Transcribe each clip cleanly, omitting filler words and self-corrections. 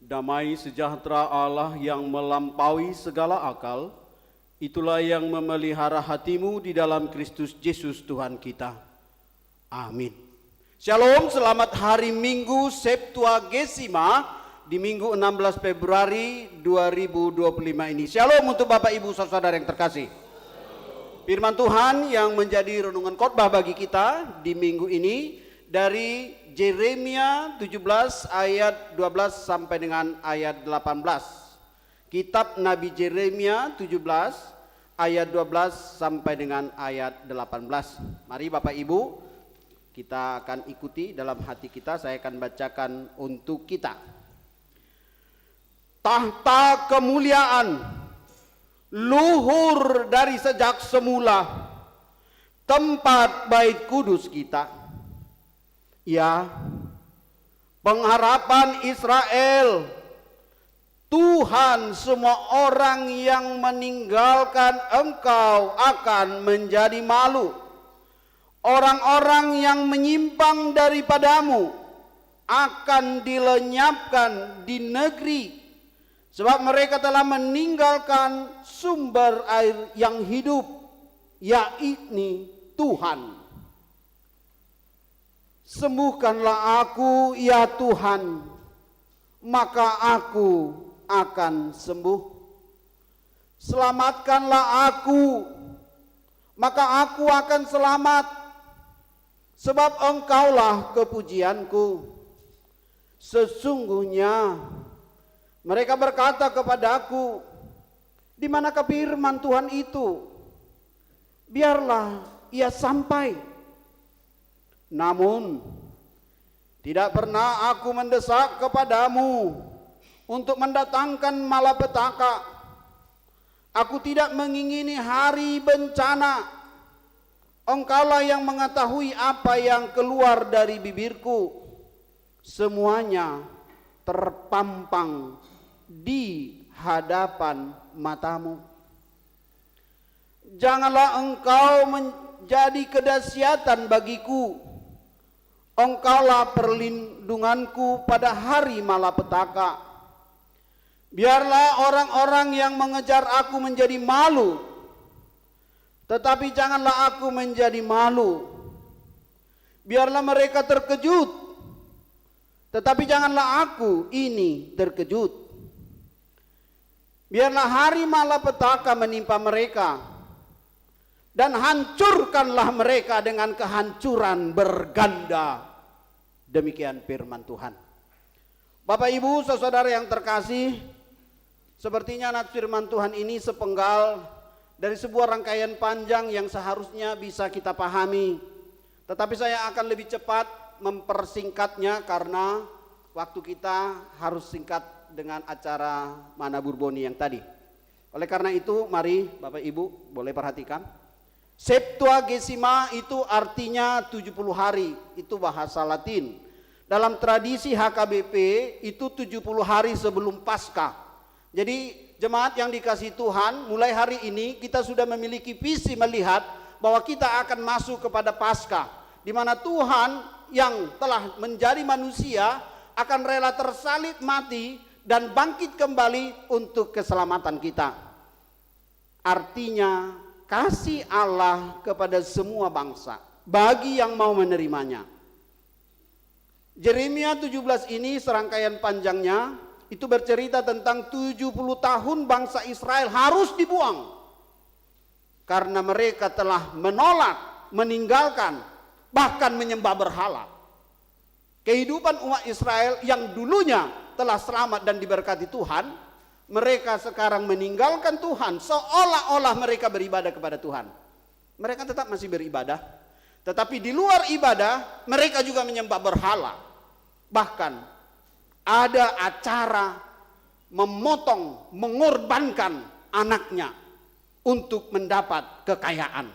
Damai sejahtera Allah yang melampaui segala akal, itulah yang memelihara hatimu di dalam Kristus Yesus Tuhan kita. Amin. Shalom, selamat hari Minggu Septuagesima di Minggu 16 Februari 2025 ini. Shalom untuk Bapak Ibu Saudara yang terkasih. Firman Tuhan yang menjadi renungan khotbah bagi kita di minggu ini dari Yeremia 17 ayat 12 sampai dengan ayat 18. Kitab Nabi Yeremia 17 ayat 12 sampai dengan ayat 18. Mari Bapak Ibu, kita akan ikuti dalam hati kita. Saya akan bacakan untuk kita. Tahta kemuliaan, luhur dari sejak semula, tempat bait kudus kita. Ya, pengharapan Israel, Tuhan, semua orang yang meninggalkan Engkau akan menjadi malu. Orang-orang yang menyimpang daripadamu akan dilenyapkan di negeri, sebab mereka telah meninggalkan sumber air yang hidup, yakni Tuhan. Sembuhkanlah aku ya Tuhan, maka aku akan sembuh. Selamatkanlah aku, maka aku akan selamat, sebab Engkaulah kepujianku. Sesungguhnya mereka berkata kepadaku, di manakah firman Tuhan itu? Biarlah ia sampai. Namun tidak pernah aku mendesak kepadamu untuk mendatangkan malapetaka. Aku tidak mengingini hari bencana. Engkaulah yang mengetahui apa yang keluar dari bibirku. Semuanya terpampang di hadapan matamu. Janganlah engkau menjadi kedahsyatan bagiku. Engkaulah perlindunganku pada hari malapetaka. Biarlah orang-orang yang mengejar aku menjadi malu, tetapi janganlah aku menjadi malu. Biarlah mereka terkejut, tetapi janganlah aku ini terkejut. Biarlah hari malapetaka menimpa mereka, dan hancurkanlah mereka dengan kehancuran berganda. Demikian firman Tuhan. Bapak Ibu saudara yang terkasih, sepertinya firman Tuhan ini sepenggal dari sebuah rangkaian panjang yang seharusnya bisa kita pahami. Tetapi saya akan lebih cepat mempersingkatnya karena waktu kita harus singkat dengan acara Mana Burboni yang tadi. Oleh karena itu mari Bapak Ibu boleh perhatikan. Septuagesima itu artinya 70 hari, itu bahasa Latin. Dalam tradisi HKBP itu 70 hari sebelum Paskah. Jadi jemaat yang dikasihi Tuhan, mulai hari ini kita sudah memiliki visi melihat bahwa kita akan masuk kepada Paskah, di mana Tuhan yang telah menjadi manusia akan rela tersalib mati dan bangkit kembali untuk keselamatan kita. Artinya kasih Allah kepada semua bangsa bagi yang mau menerimanya. Yeremia 17 ini serangkaian panjangnya itu bercerita tentang 70 tahun bangsa Israel harus dibuang karena mereka telah menolak, meninggalkan, bahkan menyembah berhala. Kehidupan umat Israel yang dulunya telah selamat dan diberkati Tuhan, mereka sekarang meninggalkan Tuhan, seolah-olah mereka beribadah kepada Tuhan. Mereka tetap masih beribadah, tetapi di luar ibadah mereka juga menyembah berhala. Bahkan ada acara memotong, mengorbankan anaknya untuk mendapat kekayaan.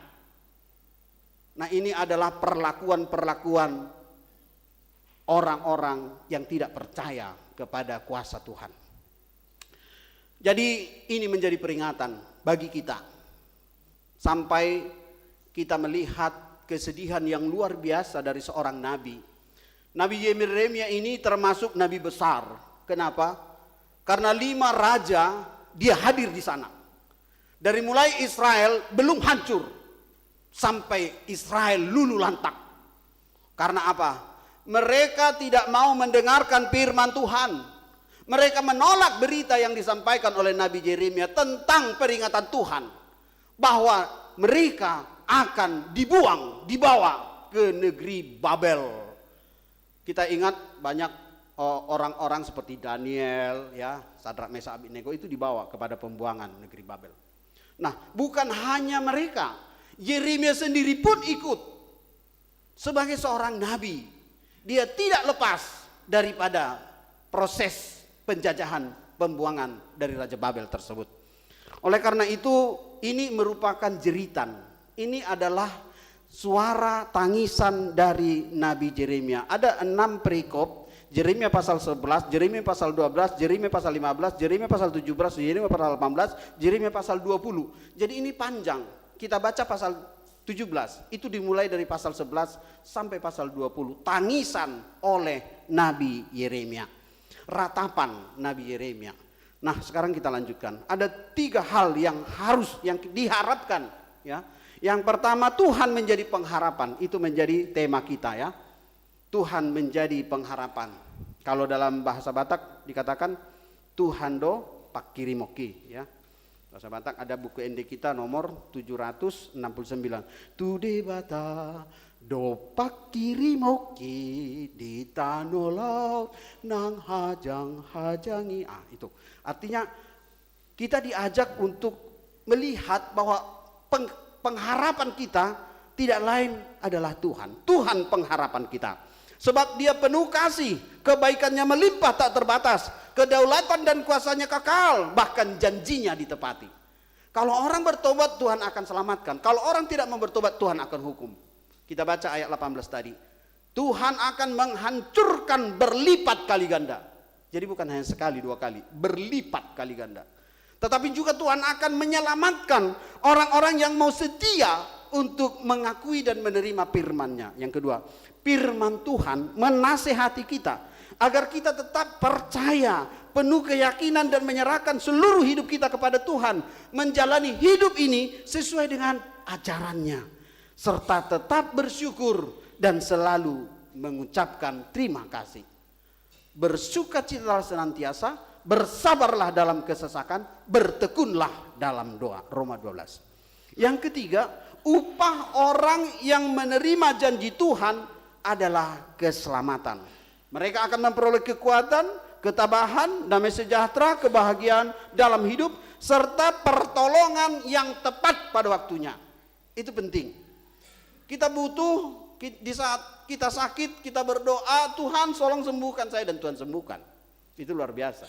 Nah, ini adalah perlakuan-perlakuan orang-orang yang tidak percaya kepada kuasa Tuhan. Jadi ini menjadi peringatan bagi kita sampai kita melihat kesedihan yang luar biasa dari seorang nabi. Nabi Yeremia ini termasuk nabi besar. Kenapa? Karena 5 raja dia hadir di sana. Dari mulai Israel belum hancur sampai Israel luluh lantak. Karena apa? Mereka tidak mau mendengarkan firman Tuhan. Mereka menolak berita yang disampaikan oleh Nabi Yeremia tentang peringatan Tuhan, bahwa mereka akan dibawa ke negeri Babel. Kita ingat banyak orang-orang seperti Daniel, ya, Sadrak, Mesak, Abednego itu dibawa kepada pembuangan negeri Babel. Nah, bukan hanya mereka, Yeremia sendiri pun ikut sebagai seorang nabi. Dia tidak lepas daripada proses penjajahan, pembuangan dari Raja Babel tersebut. Oleh karena itu, ini merupakan jeritan. Ini adalah suara tangisan dari Nabi Yeremia. Ada 6 perikop. Yeremia pasal 11, Yeremia pasal 12, Yeremia pasal 15, Yeremia pasal 17, Yeremia pasal 18, Yeremia pasal 20. Jadi ini panjang. Kita baca pasal 17, itu dimulai dari pasal 11 sampai pasal 20. Tangisan oleh Nabi Yeremia. Ratapan Nabi Yeremia. Nah, sekarang kita lanjutkan. Ada 3 hal yang diharapkan, ya. Yang pertama, Tuhan menjadi pengharapan. Itu menjadi tema kita, ya. Tuhan menjadi pengharapan. Kalau dalam bahasa Batak dikatakan Tuhan do pakirimoki, ya. Bahasa Batak ada buku ND kita nomor 769. Tude bata do pakirimoki di tanolaut nang hajang-hajangi. Itu. Artinya kita diajak untuk melihat bahwa pengharapan kita tidak lain adalah Tuhan. Tuhan pengharapan kita. Sebab dia penuh kasih, kebaikannya melimpah tak terbatas, kedaulatan dan kuasanya kekal, bahkan janjinya ditepati. Kalau orang bertobat, Tuhan akan selamatkan. Kalau orang tidak mau bertobat, Tuhan akan hukum. Kita baca ayat 18 tadi. Tuhan akan menghancurkan berlipat kali ganda. Jadi bukan hanya sekali, 2 kali, berlipat kali ganda. Tetapi juga Tuhan akan menyelamatkan orang-orang yang mau setia untuk mengakui dan menerima firman-Nya. Yang kedua, firman Tuhan menasehati kita agar kita tetap percaya, penuh keyakinan dan menyerahkan seluruh hidup kita kepada Tuhan, menjalani hidup ini sesuai dengan ajarannya, serta tetap bersyukur dan selalu mengucapkan terima kasih. Bersukacitalah senantiasa, bersabarlah dalam kesesakan, bertekunlah dalam doa. Roma 12. Yang ketiga, upah orang yang menerima janji Tuhan adalah keselamatan. Mereka akan memperoleh kekuatan, ketabahan, damai sejahtera, kebahagiaan dalam hidup, serta pertolongan yang tepat pada waktunya. Itu penting. Kita butuh, di saat kita sakit, kita berdoa, Tuhan tolong sembuhkan saya, dan Tuhan sembuhkan. Itu luar biasa.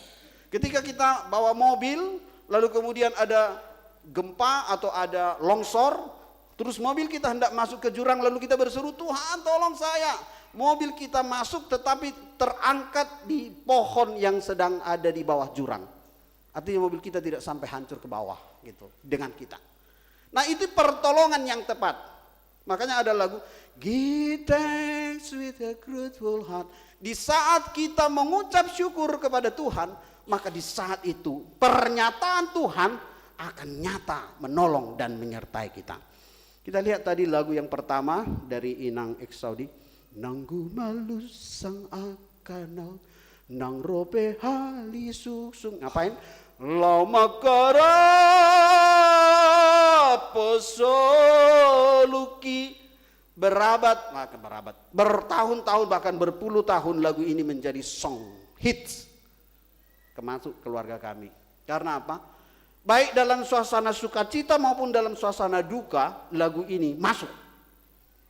Ketika kita bawa mobil, lalu kemudian ada gempa atau ada longsor, terus mobil kita hendak masuk ke jurang, lalu kita berseru, Tuhan tolong saya. Mobil kita masuk tetapi terangkat di pohon yang sedang ada di bawah jurang. Artinya mobil kita tidak sampai hancur ke bawah gitu dengan kita. Nah, itu pertolongan yang tepat. Makanya ada lagu Give thanks with a grateful heart. Di saat kita mengucap syukur kepada Tuhan, maka di saat itu pernyataan Tuhan akan nyata menolong dan menyertai kita. Kita lihat tadi lagu yang pertama dari Inang Eksaudi. Nanggu malu sang akana nang robe hali susung. Ngapain? Lama kara posoluki. Bertahun-tahun bahkan berpuluh tahun lagu ini menjadi song hits termasuk keluarga kami. Karena apa? Baik dalam suasana sukacita maupun dalam suasana duka, lagu ini masuk.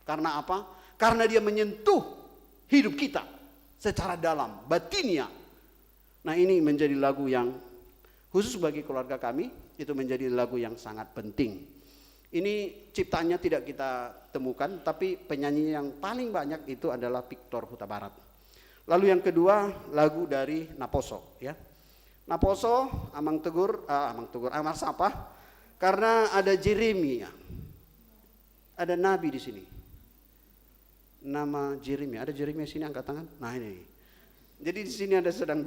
Karena apa? Karena dia menyentuh hidup kita secara dalam, batinnya. Nah, ini menjadi lagu yang khusus bagi keluarga kami, itu menjadi lagu yang sangat penting. Ini ciptaannya tidak kita temukan, tapi penyanyi yang paling banyak itu adalah Victor Huta Barat. Lalu yang kedua, lagu dari Naposo, ya. Naposo, Amang Sapa, karena ada Jeremia, ada nabi di sini. Nama Jeremia, ada Jeremia sini, angkat tangan. Nah ini. Jadi di sini ada sedang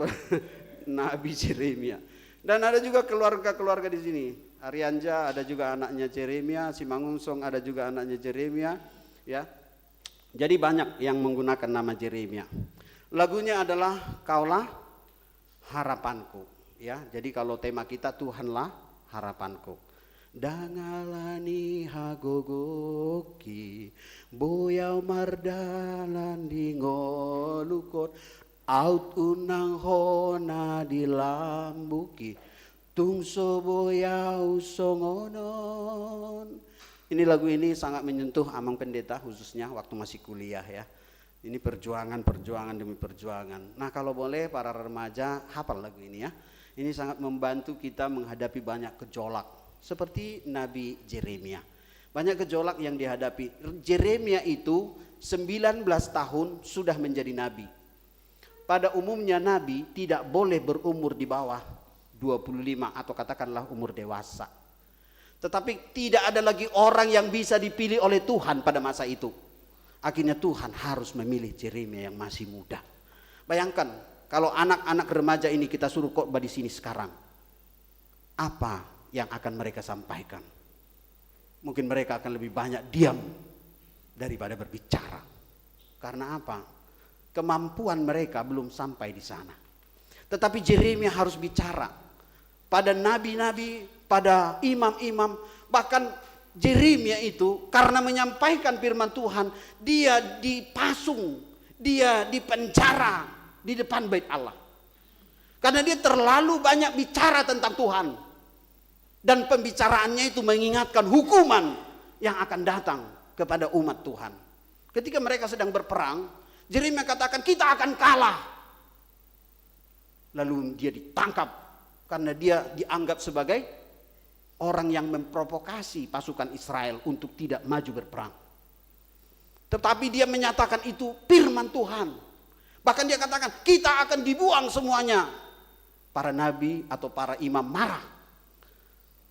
Nabi Jeremia. Dan ada juga keluarga-keluarga di sini. Arianja ada juga anaknya Jeremia, Simangungsong ada juga anaknya Jeremia, ya. Jadi banyak yang menggunakan nama Jeremia. Lagunya adalah Kaulah Harapanku, ya. Jadi kalau tema kita Tuhanlah harapanku. Dangalani hagogoki boyau mardalan di ngolukot out unang hona dilambuki tungso boyau songonon. Ini lagu ini sangat menyentuh Amang Pendeta khususnya waktu masih kuliah ya. Ini perjuangan demi perjuangan. Nah kalau boleh para remaja hafal lagu ini ya. Ini sangat membantu kita menghadapi banyak gejolak. Seperti Nabi Jeremia. Banyak gejolak yang dihadapi. Jeremia itu 19 tahun sudah menjadi nabi. Pada umumnya nabi tidak boleh berumur di bawah 25 atau katakanlah umur dewasa. Tetapi tidak ada lagi orang yang bisa dipilih oleh Tuhan pada masa itu. Akhirnya Tuhan harus memilih Jeremia yang masih muda. Bayangkan kalau anak-anak remaja ini kita suruh khotbah di sini sekarang. Apa yang akan mereka sampaikan? Mungkin mereka akan lebih banyak diam daripada berbicara. Karena apa? Kemampuan mereka belum sampai di sana. Tetapi Jeremia harus bicara pada nabi-nabi, pada imam-imam, bahkan Jeremia itu karena menyampaikan firman Tuhan, dia dipasung, dia dipenjara di depan bait Allah. Karena dia terlalu banyak bicara tentang Tuhan. Dan pembicaraannya itu mengingatkan hukuman yang akan datang kepada umat Tuhan. Ketika mereka sedang berperang, Jeremia katakan kita akan kalah. Lalu dia ditangkap karena dia dianggap sebagai orang yang memprovokasi pasukan Israel untuk tidak maju berperang. Tetapi dia menyatakan itu firman Tuhan. Bahkan dia katakan kita akan dibuang semuanya. Para nabi atau para imam marah.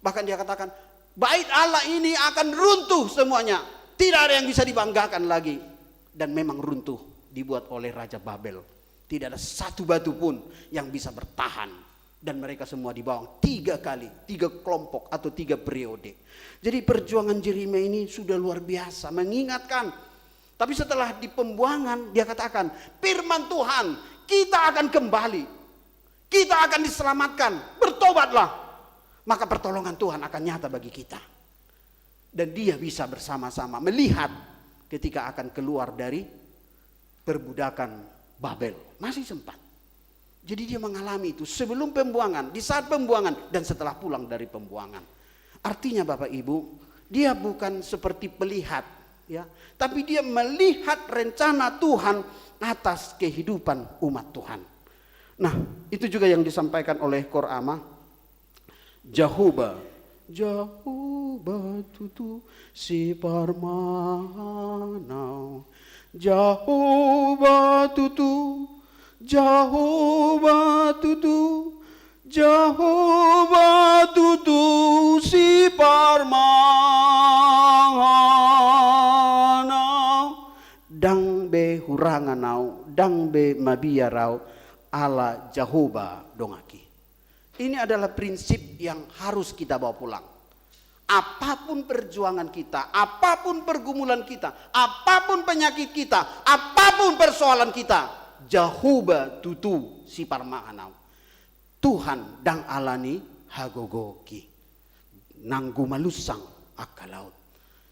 Bahkan dia katakan bait Allah ini akan runtuh semuanya. Tidak ada yang bisa dibanggakan lagi. Dan memang runtuh dibuat oleh Raja Babel. Tidak ada satu batu pun yang bisa bertahan. Dan mereka semua dibawa 3 kali, 3 kelompok atau 3 periode. Jadi perjuangan Jeremia ini sudah luar biasa. Mengingatkan. Tapi setelah di pembuangan dia katakan firman Tuhan kita akan kembali. Kita akan diselamatkan. Bertobatlah. Maka pertolongan Tuhan akan nyata bagi kita. Dan dia bisa bersama-sama melihat ketika akan keluar dari perbudakan Babel. Masih sempat. Jadi dia mengalami itu sebelum pembuangan, di saat pembuangan, dan setelah pulang dari pembuangan. Artinya Bapak Ibu, dia bukan seperti pelihat, ya, tapi dia melihat rencana Tuhan atas kehidupan umat Tuhan. Nah, itu juga yang disampaikan oleh Korama. Jahuba tutu si parmanau. Jahuba tutu si parmanau. Dang be huranganau, dang be mabiarau ala Jahuba dongaki. Ini adalah prinsip yang harus kita bawa pulang. Apapun perjuangan kita, apapun pergumulan kita, apapun penyakit kita, apapun persoalan kita, Jahuba tutu si parmahanau. Tuhan dang alani hagogoki. Nanggu malusang akalaut.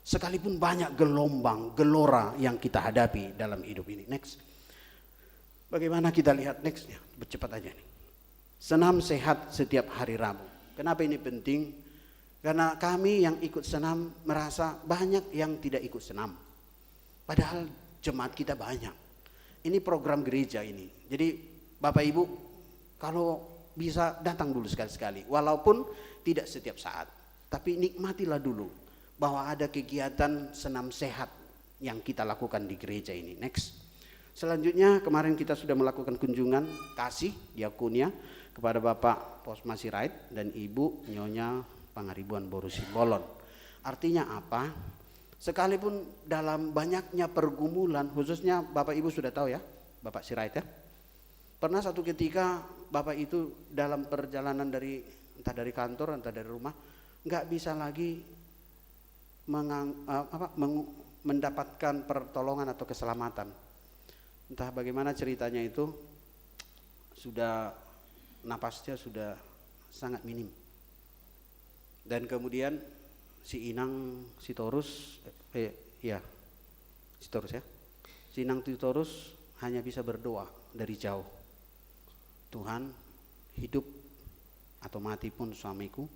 Sekalipun banyak gelombang, gelora yang kita hadapi dalam hidup ini. Next. Bagaimana kita lihat nextnya? Cepat aja nih. Senam sehat setiap hari Rabu. Kenapa ini penting? Karena kami yang ikut senam merasa banyak yang tidak ikut senam. Padahal jemaat kita banyak. Ini program gereja ini. Jadi Bapak Ibu kalau bisa datang dulu sekali-sekali. Walaupun tidak setiap saat. Tapi nikmatilah dulu bahwa ada kegiatan senam sehat yang kita lakukan di gereja ini. Next. Selanjutnya kemarin kita sudah melakukan kunjungan kasih diakonia kepada Bapak Posma Sirait dan Ibu Nyonya Pangaribuan Borusi Bolon. Artinya apa? Sekalipun dalam banyaknya pergumulan, khususnya Bapak Ibu sudah tahu ya, Bapak Sirait ya. Pernah satu ketika Bapak itu dalam perjalanan entah dari kantor, entah dari rumah, nggak bisa lagi mendapatkan pertolongan atau keselamatan. Entah bagaimana ceritanya itu, sudah napasnya sudah sangat minim. Dan kemudian si Inang Sitorus si Inang Sitorus hanya bisa berdoa dari jauh, Tuhan, hidup atau mati pun suamiku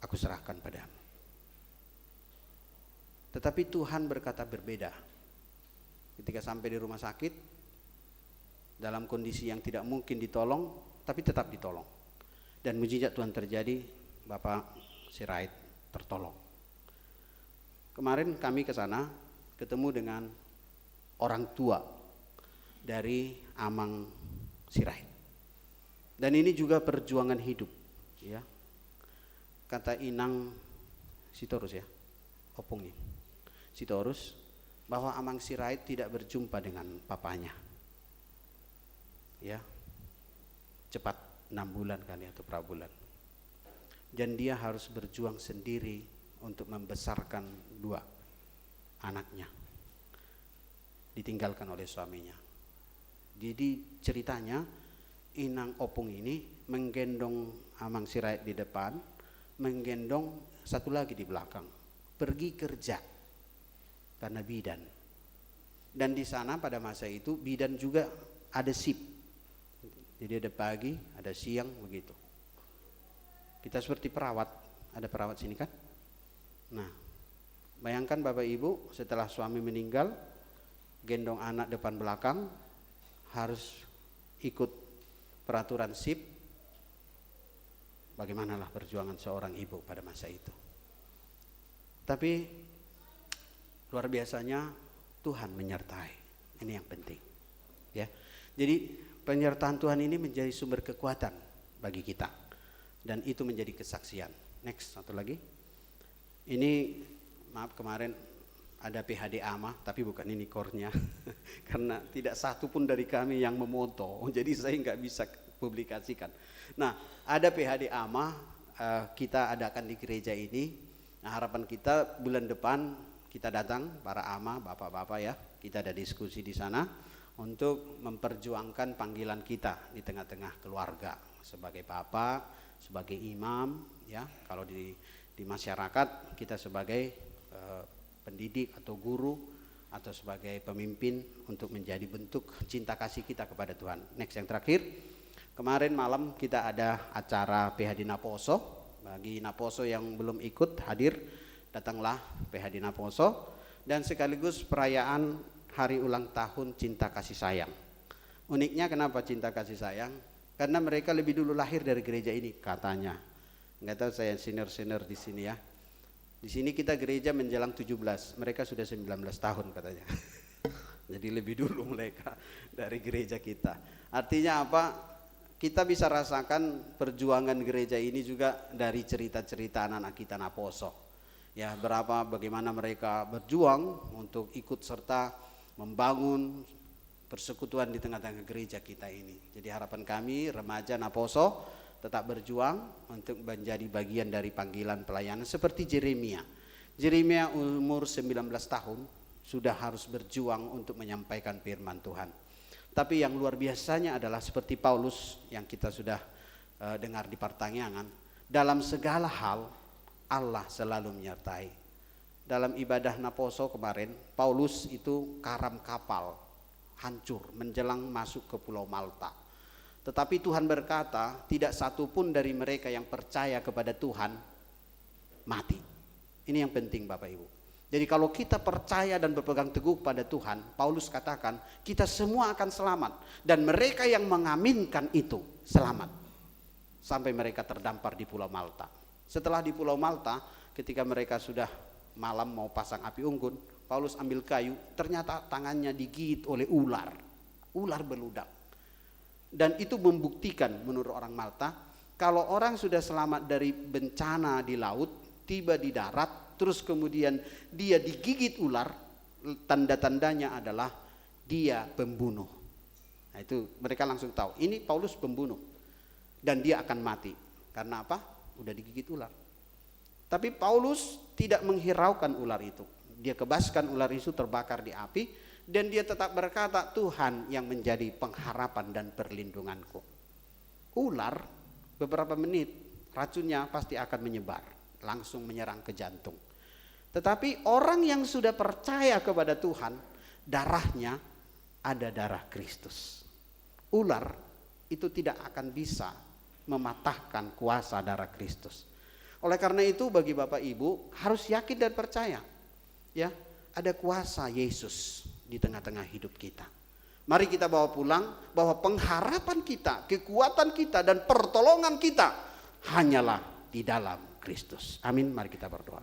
aku serahkan padamu. Tetapi Tuhan berkata berbeda. Ketika sampai di rumah sakit, dalam kondisi yang tidak mungkin ditolong, tapi tetap ditolong. Dan mujizat Tuhan terjadi, Bapak Sirait tertolong. Kemarin kami ke sana ketemu dengan orang tua dari Amang Sirait. Dan ini juga perjuangan hidup, ya. Kata Inang Sitorus, ya, opungnya Sitorus, bahwa Amang Sirait tidak berjumpa dengan papanya, ya, cepat 6 bulan kali atau prabulan. Dan dia harus berjuang sendiri untuk membesarkan 2 anaknya, ditinggalkan oleh suaminya. Jadi ceritanya Inang Opung ini menggendong Amang Sirait di depan, menggendong satu lagi di belakang, pergi kerja karena bidan. Dan di sana pada masa itu bidan juga ada sip. Jadi ada pagi, ada siang, begitu. Kita seperti perawat, ada perawat sini kan? Nah, bayangkan Bapak Ibu setelah suami meninggal, gendong anak depan belakang, harus ikut peraturan sip. Bagaimanalah perjuangan seorang ibu pada masa itu. Tapi luar biasanya Tuhan menyertai. Ini yang penting, ya. Jadi penyertaan Tuhan ini menjadi sumber kekuatan bagi kita, dan itu menjadi kesaksian. Next, satu lagi. Ini maaf, kemarin ada PHD AMA, tapi bukan ini core-nya karena tidak satu pun dari kami yang memoto, jadi saya nggak bisa publikasikan. Nah, ada PHD AMA, kita adakan di gereja ini. Nah, harapan kita bulan depan kita datang, para AMA, bapak-bapak, ya, kita ada diskusi di sana untuk memperjuangkan panggilan kita di tengah-tengah keluarga, sebagai bapak, sebagai imam, ya. Kalau di masyarakat kita sebagai pendidik atau guru atau sebagai pemimpin untuk menjadi bentuk cinta kasih kita kepada Tuhan. Next, yang terakhir, kemarin malam kita ada acara PHD Naposo. Bagi Naposo yang belum ikut hadir, datanglah PHD Naposo, dan sekaligus perayaan hari ulang tahun cinta kasih sayang. Uniknya kenapa cinta kasih sayang? Karena mereka lebih dulu lahir dari gereja ini katanya. Nggak tahu, saya senior di sini, ya. Di sini kita gereja menjelang 17, mereka sudah 19 tahun katanya. Jadi lebih dulu mereka dari gereja kita. Artinya apa? Kita bisa rasakan perjuangan gereja ini juga dari cerita-cerita anak-anak kita Naposo. Ya, bagaimana mereka berjuang untuk ikut serta membangun persekutuan di tengah-tengah gereja kita ini. Jadi harapan kami remaja Naposo tetap berjuang untuk menjadi bagian dari panggilan pelayanan seperti Jeremia. Jeremia umur 19 tahun sudah harus berjuang untuk menyampaikan firman Tuhan. Tapi yang luar biasanya adalah seperti Paulus yang kita sudah dengar di pertanyaan, dalam segala hal Allah selalu menyertai. Dalam ibadah Naposo kemarin, Paulus itu karam kapal hancur menjelang masuk ke Pulau Malta. Tetapi Tuhan berkata, tidak satu pun dari mereka yang percaya kepada Tuhan mati. Ini yang penting, Bapak Ibu. Jadi kalau kita percaya dan berpegang teguh pada Tuhan, Paulus katakan kita semua akan selamat, dan mereka yang mengaminkan itu selamat sampai mereka terdampar di Pulau Malta. Setelah di Pulau Malta, ketika mereka sudah malam mau pasang api unggun, Paulus ambil kayu, ternyata tangannya digigit oleh ular beludak. Dan itu membuktikan menurut orang Malta, kalau orang sudah selamat dari bencana di laut, tiba di darat, terus kemudian dia digigit ular, tanda-tandanya adalah dia pembunuh. Nah, itu mereka langsung tahu, ini Paulus pembunuh dan dia akan mati. Karena apa? Udah digigit ular. Tapi Paulus tidak menghiraukan ular itu. Dia kebaskan ular itu terbakar di api dan dia tetap berkata, Tuhan yang menjadi pengharapan dan perlindunganku. Ular beberapa menit racunnya pasti akan menyebar, langsung menyerang ke jantung. Tetapi orang yang sudah percaya kepada Tuhan, darahnya ada darah Kristus. Ular itu tidak akan bisa mematahkan kuasa darah Kristus. Oleh karena itu bagi Bapak Ibu harus yakin dan percaya, ya, ada kuasa Yesus di tengah-tengah hidup kita. Mari kita bawa pulang bahwa pengharapan kita, kekuatan kita dan pertolongan kita hanyalah di dalam Kristus. Amin. Mari kita berdoa.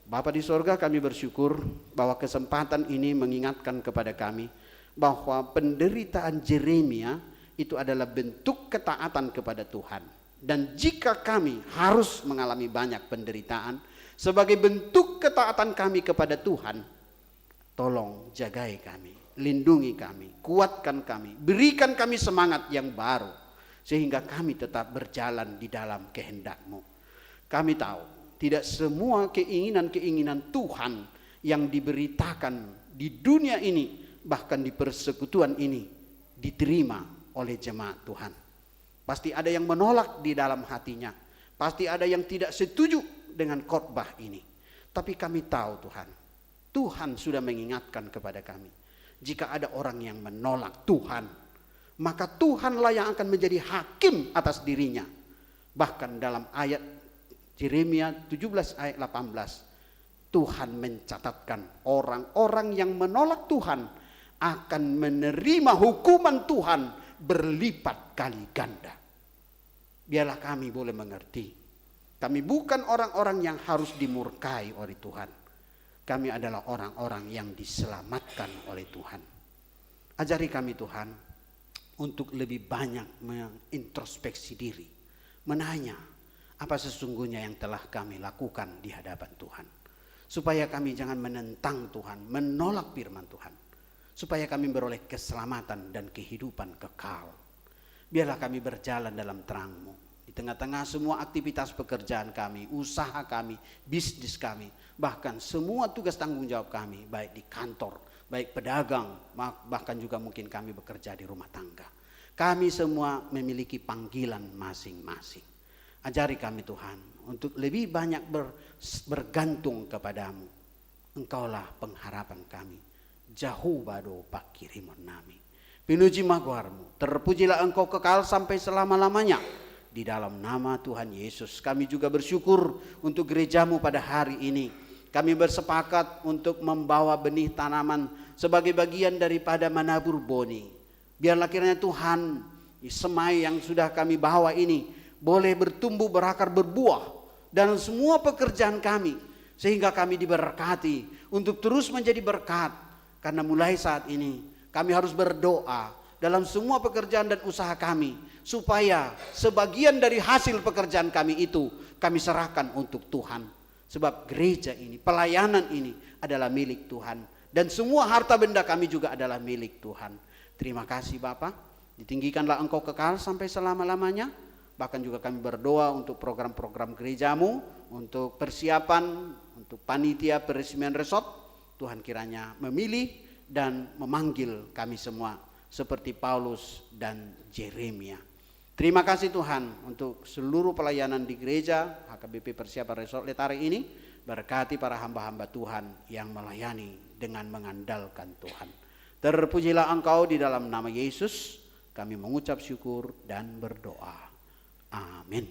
Bapa di sorga, kami bersyukur bahwa kesempatan ini mengingatkan kepada kami bahwa penderitaan Yeremia itu adalah bentuk ketaatan kepada Tuhan. Dan jika kami harus mengalami banyak penderitaan sebagai bentuk ketaatan kami kepada Tuhan, tolong jagai kami, lindungi kami, kuatkan kami, berikan kami semangat yang baru sehingga kami tetap berjalan di dalam kehendak-Mu. Kami tahu tidak semua keinginan-keinginan Tuhan yang diberitakan di dunia ini, bahkan di persekutuan ini, diterima oleh jemaat Tuhan. Pasti ada yang menolak di dalam hatinya. Pasti ada yang tidak setuju dengan khotbah ini. Tapi kami tahu Tuhan, Tuhan sudah mengingatkan kepada kami. Jika ada orang yang menolak Tuhan, maka Tuhanlah yang akan menjadi hakim atas dirinya. Bahkan dalam ayat Yeremia 17 ayat 18, Tuhan mencatatkan orang-orang yang menolak Tuhan akan menerima hukuman Tuhan berlipat kali ganda. Biarlah kami boleh mengerti, kami bukan orang-orang yang harus dimurkai oleh Tuhan. Kami adalah orang-orang yang diselamatkan oleh Tuhan. Ajari kami Tuhan untuk lebih banyak mengintrospeksi diri, menanya apa sesungguhnya yang telah kami lakukan di hadapan Tuhan, supaya kami jangan menentang Tuhan, menolak firman Tuhan, supaya kami beroleh keselamatan dan kehidupan kekal. Biarlah kami berjalan dalam terang-Mu di tengah-tengah semua aktivitas pekerjaan kami, usaha kami, bisnis kami, bahkan semua tugas tanggung jawab kami, baik di kantor, baik pedagang, bahkan juga mungkin kami bekerja di rumah tangga. Kami semua memiliki panggilan masing-masing. Ajari kami Tuhan untuk lebih banyak bergantung kepadamu. Engkaulah pengharapan kami. Jauh bado pak kirimon nami. Pinuji magwarmu, terpujilah Engkau kekal sampai selama-lamanya. Di dalam nama Tuhan Yesus kami juga bersyukur untuk gerejamu pada hari ini. Kami bersepakat untuk membawa benih tanaman sebagai bagian daripada menabur boni. Biarlah kiranya Tuhan, semai yang sudah kami bawa ini boleh bertumbuh, berakar, berbuah dalam semua pekerjaan kami, sehingga kami diberkati untuk terus menjadi berkat. Karena mulai saat ini kami harus berdoa dalam semua pekerjaan dan usaha kami, supaya sebagian dari hasil pekerjaan kami itu kami serahkan untuk Tuhan. Sebab gereja ini, pelayanan ini adalah milik Tuhan, dan semua harta benda kami juga adalah milik Tuhan. Terima kasih Bapa, ditinggikanlah Engkau kekal sampai selama-lamanya. Bahkan juga kami berdoa untuk program-program gerejamu, untuk persiapan, untuk panitia peresmian resort. Tuhan kiranya memilih dan memanggil kami semua seperti Paulus dan Yeremia. Terima kasih Tuhan untuk seluruh pelayanan di gereja HKBP Persiapan Resort Letare ini. Berkati para hamba-hamba Tuhan yang melayani dengan mengandalkan Tuhan. Terpujilah Engkau, di dalam nama Yesus kami mengucap syukur dan berdoa. Amin.